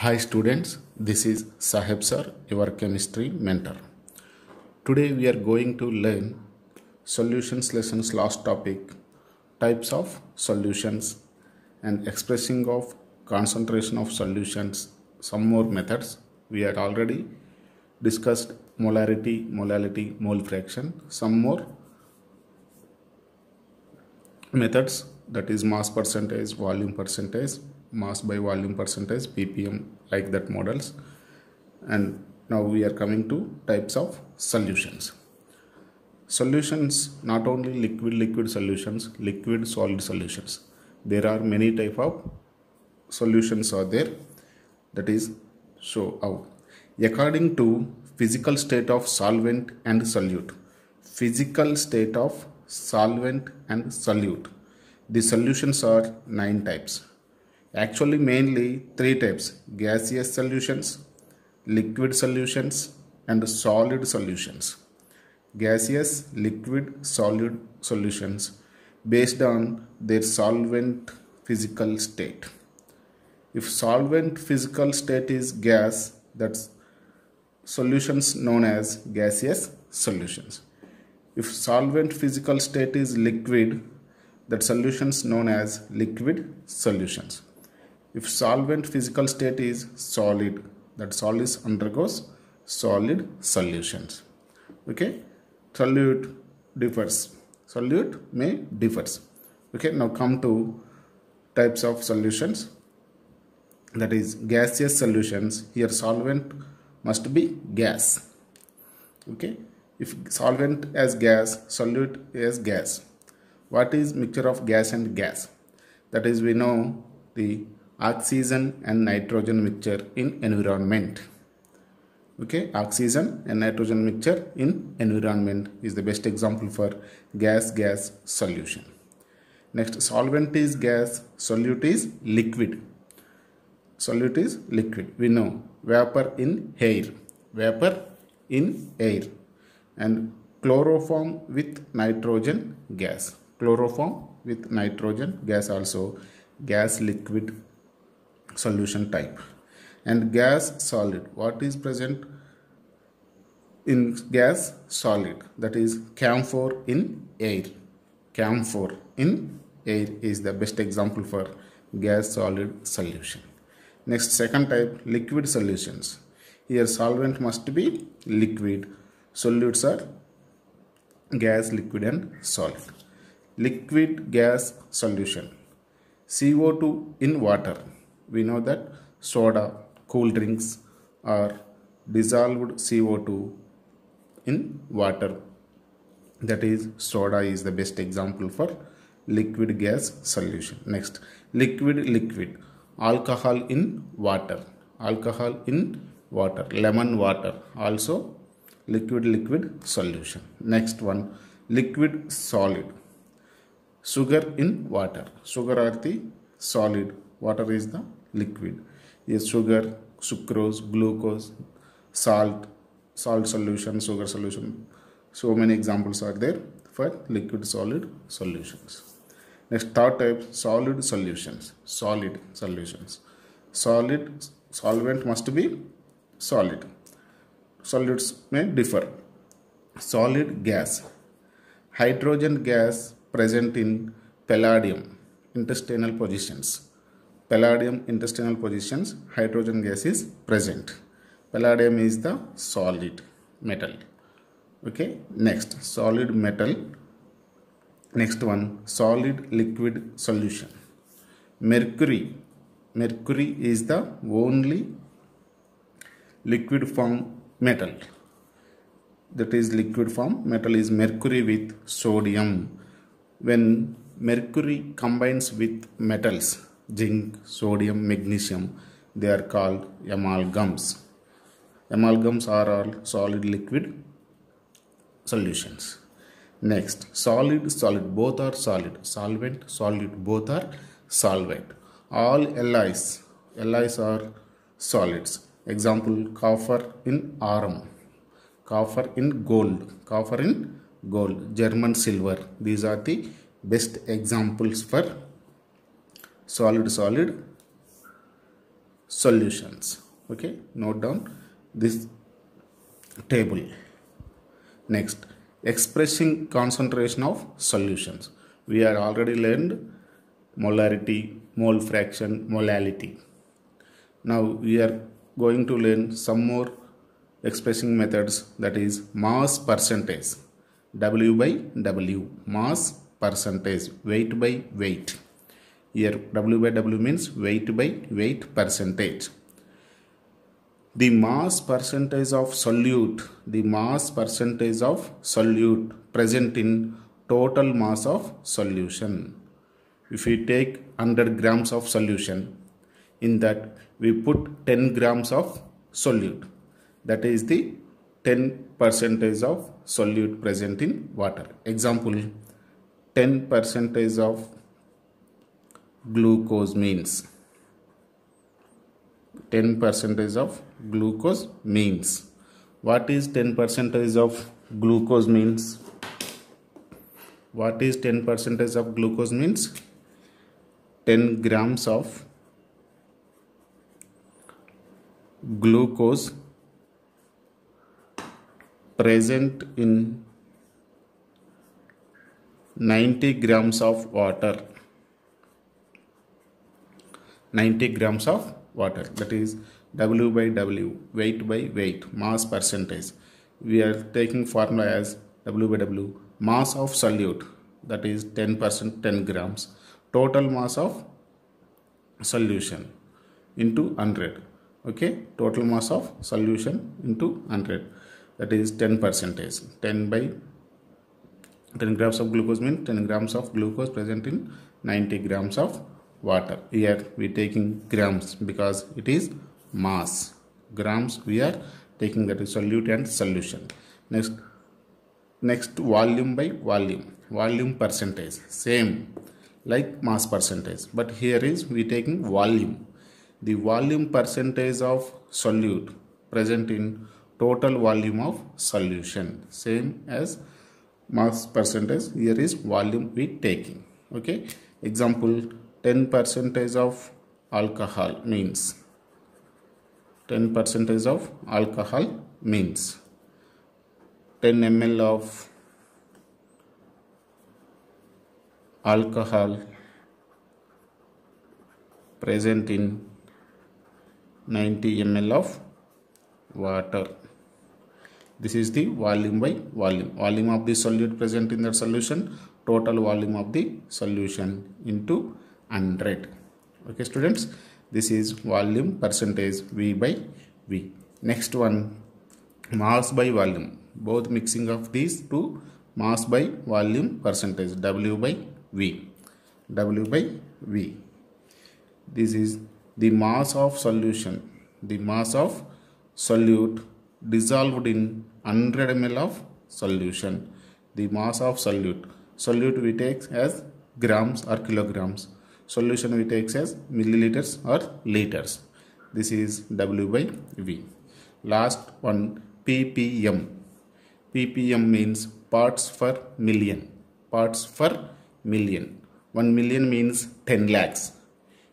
Hi students, this is Saheb sir, your chemistry mentor. Today we are going to learn solutions lessons last topic, types of solutions and expressing of concentration of solutions, some more methods. We had already discussed molarity, molality, mole fraction, some more methods, that is mass percentage, volume percentage, mass by volume percentage, ppm, like that models. And now we are coming to types of solutions. Solutions, not only liquid solutions, liquid solid solutions. There are many type of solutions are there. That is show how. According to physical state of solvent and solute. Physical state of solvent and solute. The solutions are 9 types. Actually mainly 3 types: gaseous solutions, liquid solutions and solid solutions. Gaseous, liquid, solid solutions based on their solvent physical state. If solvent physical state is gas, that's solutions known as gaseous solutions. If solvent physical state is liquid, that solutions known as liquid solutions. If solvent physical state is solid, that solids undergoes solid solutions. Okay, solute differs. Solute may differs. Okay, now come to types of solutions. That is gaseous solutions. Here solvent must be gas. Okay, if solvent as gas, solute as gas. What is mixture of gas and gas? That is, we know the oxygen and nitrogen mixture in environment. Okay, oxygen and nitrogen mixture in environment is the best example for gas solution. Next, solvent is gas, solute is liquid. Solute is liquid. We know vapor in air, vapor in air, and chloroform with nitrogen gas. Chloroform with nitrogen gas also gas liquid solution type. And gas solid, what is present in gas solid? That is camphor in air. Camphor in air is the best example for gas solid solution. Next, second type, liquid solutions. Here solvent must be liquid, solutes are gas, liquid and solid. Liquid gas solution. CO2 in water. We know that soda, cool drinks are dissolved CO2 in water. That is, soda is the best example for liquid gas solution. Next, liquid. Alcohol in water. Alcohol in water. Lemon water also liquid solution. Next one, liquid solid. Sugar in water. Sugar are the solid, water is the liquid. Yes, sugar, sucrose, glucose, salt solution, sugar solution. So many examples are there for liquid solid solutions. Next, third type, solid solutions. Solid solutions. Solid solvent must be solid. Solids may differ. Solid gas. Hydrogen gas present in palladium intestinal positions. Palladium intestinal positions, hydrogen gas is present. Palladium is the solid metal. Okay, next, solid metal. Next one, solid liquid solution. Mercury. Mercury is the only liquid form metal. That is, liquid form metal is mercury with sodium. When mercury combines with metals, zinc, sodium, magnesium, they are called amalgams. Amalgams are all solid liquid solutions. Next, solid, both are solid. Solvent, solute, both are solvent. All alloys are solids. Example, copper in arum, copper in gold, German silver. These are the best examples for solid solutions. Okay, note down this table. Next, expressing concentration of solutions. We are already learned molarity, mole fraction, molality. Now we are going to learn some more expressing methods, that is mass percentage. W by W, mass percentage, weight by weight. Here W by W means weight by weight percentage. The mass percentage of solute, present in total mass of solution. If we take 100 grams of solution, in that we put 10 grams of solute. That is the 10% of solute present in water. Example, 10% of glucose means. 10% of glucose means. What is 10% of glucose means? What is 10% of glucose means? 10 grams of glucose present in 90 grams of water. 90 grams of water, that is W by W, weight by weight, mass percentage. We are taking formula as W by W, mass of solute, that is 10%, 10 grams, total mass of solution into 100. Okay, total mass of solution into 100, that is 10%. 10 by 10 grams of glucose means 10 grams of glucose present in 90 grams of water. Here we are taking grams because it is mass. Grams we are taking, that is solute and solution. Next volume by volume. Volume percentage, same like mass percentage, but here is we taking volume. The volume percentage of solute present in total volume of solution, same as mass percentage. Here is volume we taking. Okay, example, 10% of alcohol means 10% of alcohol means 10 ml of alcohol present in 90 ml of water. This is the volume by volume. Volume of the solute present in that solution, total volume of the solution into 100. Okay students, this is volume percentage, V by V. Next one, mass by volume. Both mixing of these two, mass by volume percentage, W by V. W by V. This is the mass of solution, the mass of solute dissolved in 100 ml of solution. The mass of solute. Solute we take as grams or kilograms. Solution we take as milliliters or liters. This is W by V. Last one, ppm. ppm means parts per million. Parts per million. 1 million means 10 lakhs.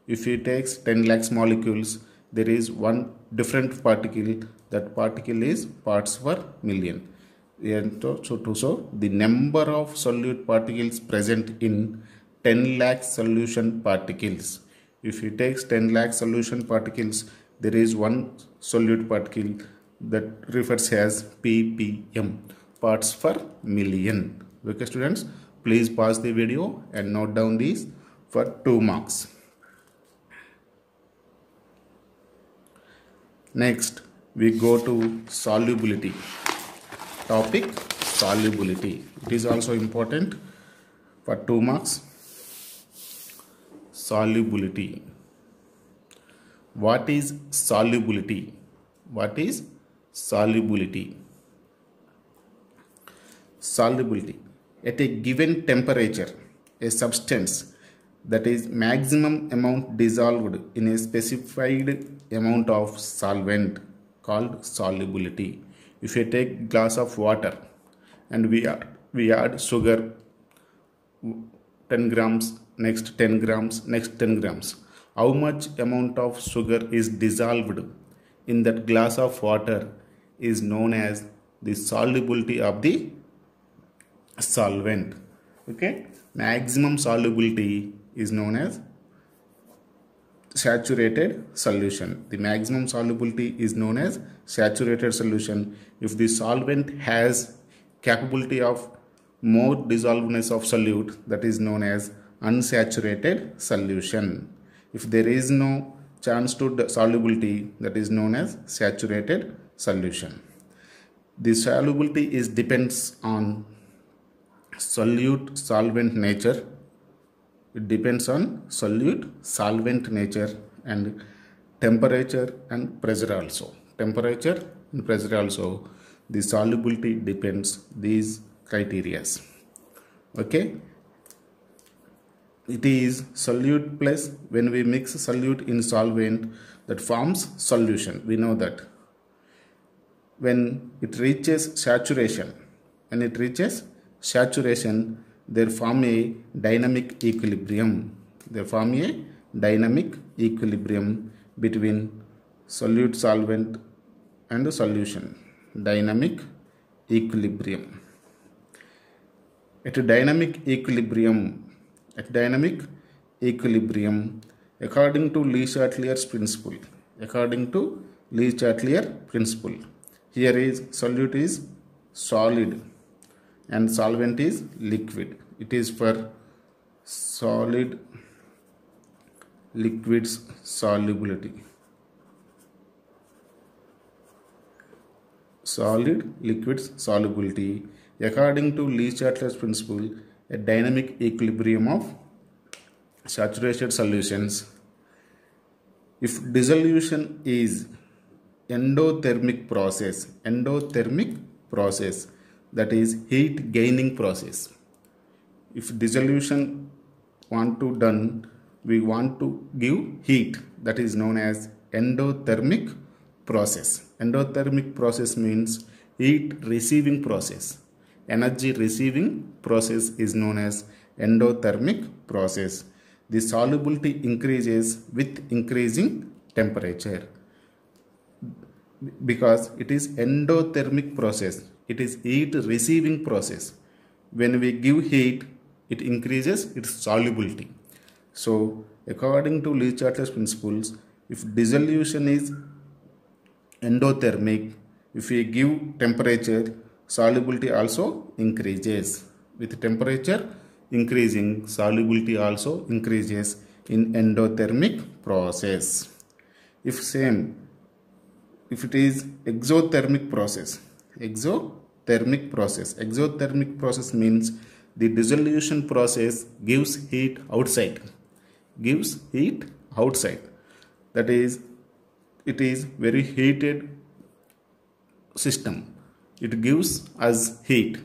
If you take 10 lakhs molecules, there is one different particle. That particle is parts per million. So the number of solute particles present in 10 lakh solution particles. If you take 10 lakh solution particles, there is one solute particle that refers as ppm, parts per million. Okay students, please pause the video and note down these for 2 marks. Next, we go to solubility. Topic, solubility. It is also important for 2 marks. Solubility. What is solubility? What is solubility? Solubility. At a given temperature, a substance that is maximum amount dissolved in a specified amount of solvent called solubility. If you take glass of water and we add sugar 10 grams, next 10 grams, next 10 grams. how much amount of sugar is dissolved in that glass of water is known as the solubility of the solvent. Okay, maximum solubility is known as saturated solution. The maximum solubility is known as saturated solution if the solvent has capability of more dissolvedness of solute, that is known as unsaturated solution. If there is no chance to solubility, that is known as saturated solution. The solubility is depends on solute solvent nature. It depends on solute solvent nature and temperature and pressure also. Temperature and pressure also. The solubility depends these criteria. Okay. It is solute plus when we mix solute in solvent that forms solution. We know that. When it reaches saturation, there form a dynamic equilibrium. Between solute solvent and the solution. Dynamic equilibrium. At dynamic equilibrium, according to Le-Chatelier's principle, here is solute is solid and solvent is liquid. It is for solid liquids solubility. Solid liquids solubility. According to Le-Chatelier's principle, a dynamic equilibrium of saturated solutions. If dissolution is endothermic process, that is heat gaining process. If dissolution we want to give heat, that is known as endothermic process. Endothermic process means heat receiving process. Energy receiving process is known as endothermic process. The solubility increases with increasing temperature because it is endothermic process. It is heat receiving process. When we give heat, it increases its solubility. So, according to Le-Chatelier's principles, if dissolution is endothermic, if we give temperature, solubility also increases. With temperature increasing, solubility also increases in endothermic process. If it is exothermic process, exothermic process means the dissolution process gives heat outside. That is, it is very heated system. It gives us heat.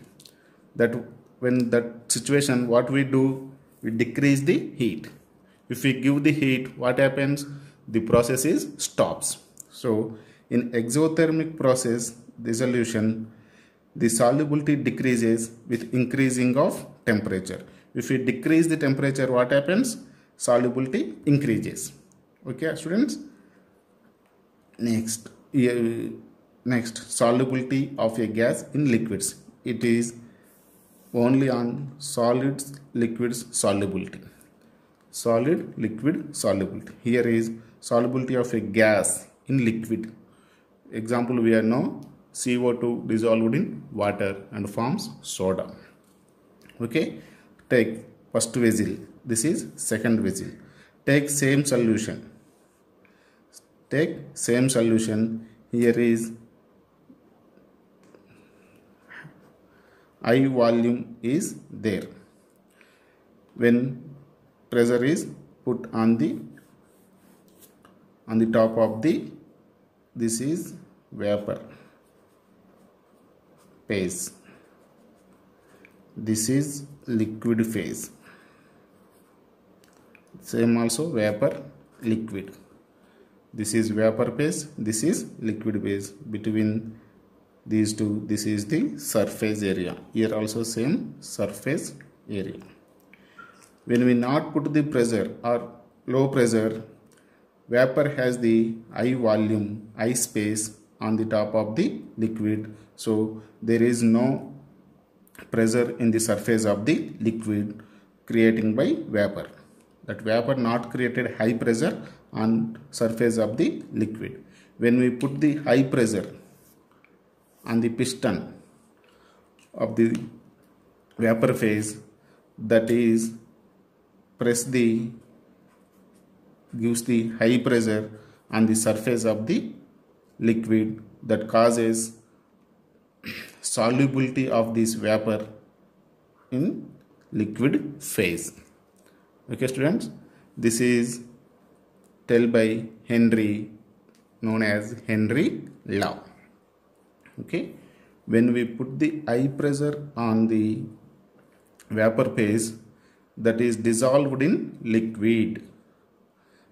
That when that situation, what we do, we decrease the heat. If we give the heat, what happens? The process stops. So in exothermic process dissolution, the solubility decreases with increasing of temperature. If we decrease the temperature, what happens? Solubility increases. Okay, students. Next, solubility of a gas in liquids. It is only on solids liquids solubility. Solid liquid solubility. Here is solubility of a gas in liquid. Example, we know CO2 dissolved in water and forms soda. Okay, take first vessel. This is second vessel. Take same solution. Here is high volume is there. When pressure is put on the top of this is vapor phase. This is liquid phase. Same also vapor liquid. This is vapor phase. This is liquid phase. Between these two, this is the surface area. Here also same surface area. When we not put the pressure or low pressure, vapor has the high volume, high space on the top of the liquid. So there is no pressure in the surface of the liquid creating by vapor. That vapor not created high pressure on surface of the liquid. When we put the high pressure on the piston of the vapor phase, that is gives the high pressure on the surface of the liquid, that causes solubility of this vapor in liquid phase. Okay students, this is tell by Henry, known as Henry law. Okay, when we put the high pressure on the vapor phase, that is dissolved in liquid,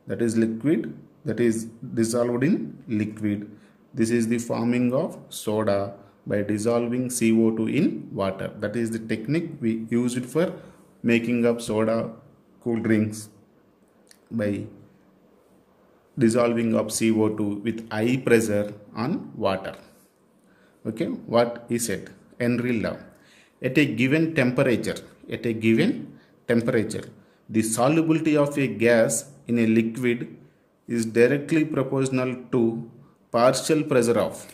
that is dissolved in liquid. This is the forming of soda by dissolving CO2 in water. That is the technique we use it for making up soda, cool drinks, by dissolving of CO2 with high pressure on water. Okay, what he said, Henry law. At a given temperature, the solubility of a gas in a liquid is directly proportional to partial pressure of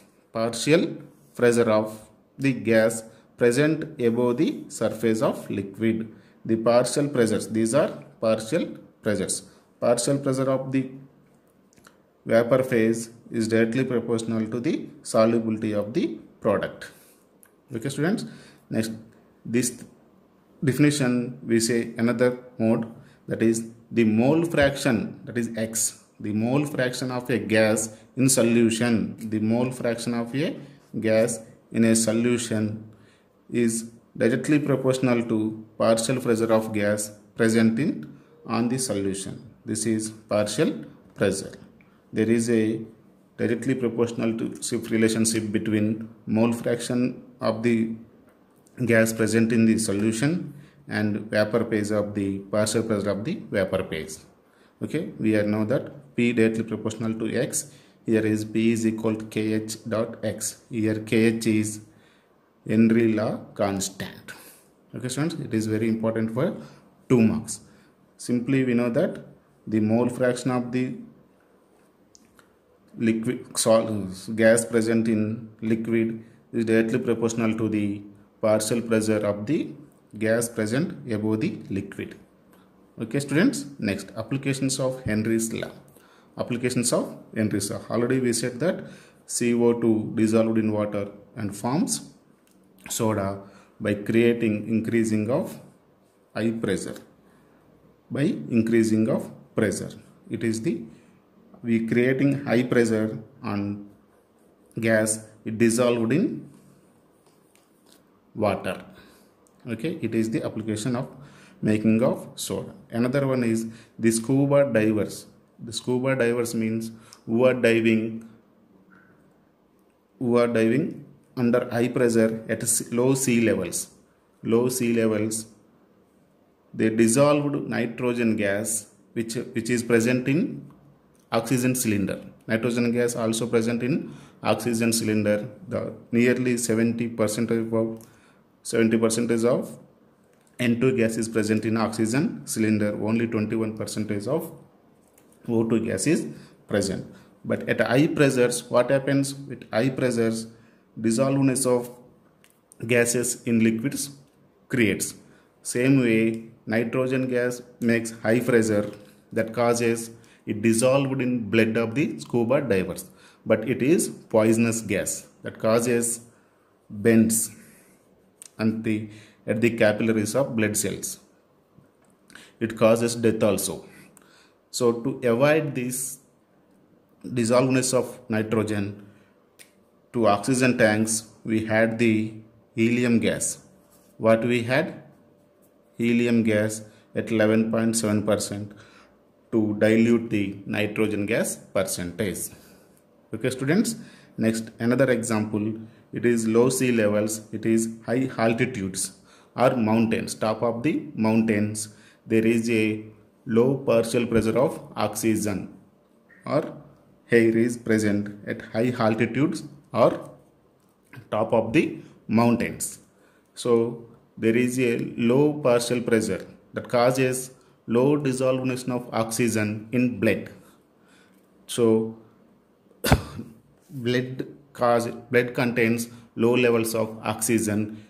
the gas present above the surface of liquid. The partial pressures, these are partial pressures. Partial pressure of the vapor phase is directly proportional to the solubility of the product. Okay students, next, this definition we say another mode, that is the mole fraction, that is X. The mole fraction of a gas in solution, the mole fraction of a gas in a solution is directly proportional to partial pressure of gas present on the solution. This is partial pressure. There is a directly proportional to relationship between mole fraction of the gas present in the solution and vapor phase of the partial pressure of the vapor phase. Okay, we know that P directly proportional to X. Here is P is equal to Kh dot X. Here Kh is Henry law constant. Okay students, it is very important for 2 marks. Simply we know that the mole fraction of the gas present in liquid is directly proportional to the partial pressure of the gas present above the liquid. Okay students, next, applications of Henry's law. Applications of Henry's law. Already we said that CO2 dissolved in water and forms soda by increasing of high pressure. By increasing of pressure, it is we creating high pressure on gas, it dissolved in water. Okay, it is the application of making of soda. Another one is the scuba divers. The scuba divers means who are diving under high pressure at low sea levels. They dissolved nitrogen gas which is present in oxygen cylinder. Nitrogen gas also present in oxygen cylinder. The nearly 70% of N2 gas is present in oxygen cylinder. Only 21% of O2 gas is present. But at high pressures, what happens with high pressures? Dissolveness of gases in liquids creates. Same way, nitrogen gas makes high pressure, that causes it dissolved in blood of the scuba divers. But it is poisonous gas that causes bends at the capillaries of blood cells. It causes death also. So to avoid this dissolveness of nitrogen to oxygen tanks, we had the helium gas. What we had? Helium gas at 11.7% to dilute the nitrogen gas percentage. Okay students, next, another example, it is low sea levels, it is high altitudes or mountains. Top of the mountains, there is a low partial pressure of oxygen. or air is present at high altitudes or top of the mountains. So there is a low partial pressure that causes low dissolution of oxygen in blood. So blood contains low levels of oxygen.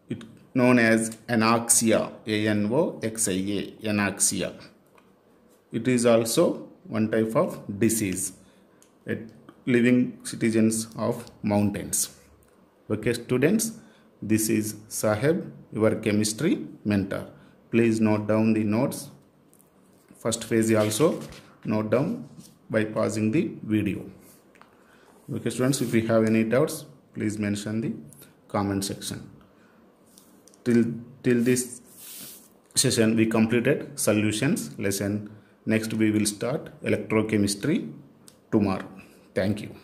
It known as anoxia, anoxia, anoxia. It is also one type of disease at living citizens of mountains. Okay, students, this is Saheb, your chemistry mentor. Please note down the notes. First phase also note down by pausing the video. Okay, students, if you have any doubts, please mention the comment section. Till this session we completed solutions lesson. Next we will start electrochemistry tomorrow. Thank you.